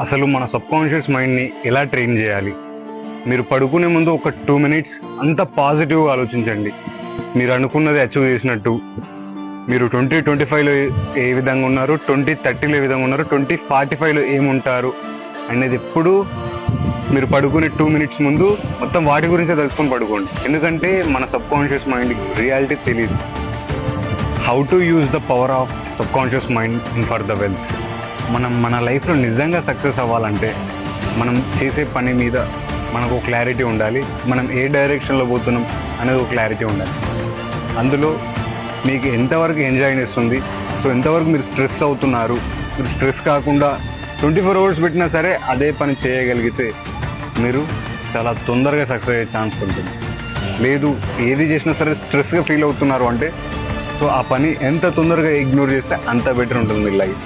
అసలు మన సబ్కాన్షియస్ మైండ్ని ఎలా ట్రైన్ చేయాలి? మీరు పడుకునే ముందు ఒక 2 మినిట్స్ అంత పాజిటివ్గా ఆలోచించండి. మీరు అనుకున్నది అచీవ్ చేసినట్టు, మీరు 2025లో ఏ విధంగా ఉన్నారు, 2030లో ఏ విధంగా ఉన్నారు, 2045లో ఏముంటారు అనేది ఎప్పుడు మీరు పడుకునే 2 మినిట్స్ ముందు మొత్తం వాటి గురించే తెలుసుకొని పడుకోండి. ఎందుకంటే మన సబ్కాన్షియస్ మైండ్కి రియాలిటీ తెలియదు. How to use the power of subconscious mind for the wealth. మనం మన లైఫ్లో నిజంగా సక్సెస్ అవ్వాలంటే మనం చేసే పని మీద మనకు క్లారిటీ ఉండాలి. మనం ఏ డైరెక్షన్లో పోతున్నాం అనేది ఒక క్లారిటీ ఉండాలి. అందులో మీకు ఎంతవరకు ఎంజాయ్ చేస్తుంది, సో ఎంతవరకు మీరు స్ట్రెస్ అవుతున్నారు, మీరు స్ట్రెస్ కాకుండా 24 అవర్స్ పెట్టినా సరే అదే పని చేయగలిగితే మీరు చాలా తొందరగా సక్సెస్ అయ్యే ఛాన్స్ ఉంటుంది. లేదు ఏది చేసినా సరే స్ట్రెస్గా ఫీల్ అవుతున్నారు అంటే సో ఆ పని ఎంత తొందరగా ఇగ్నోర్ చేస్తే అంత బెటర్ ఉంటుంది మీ లైఫ్.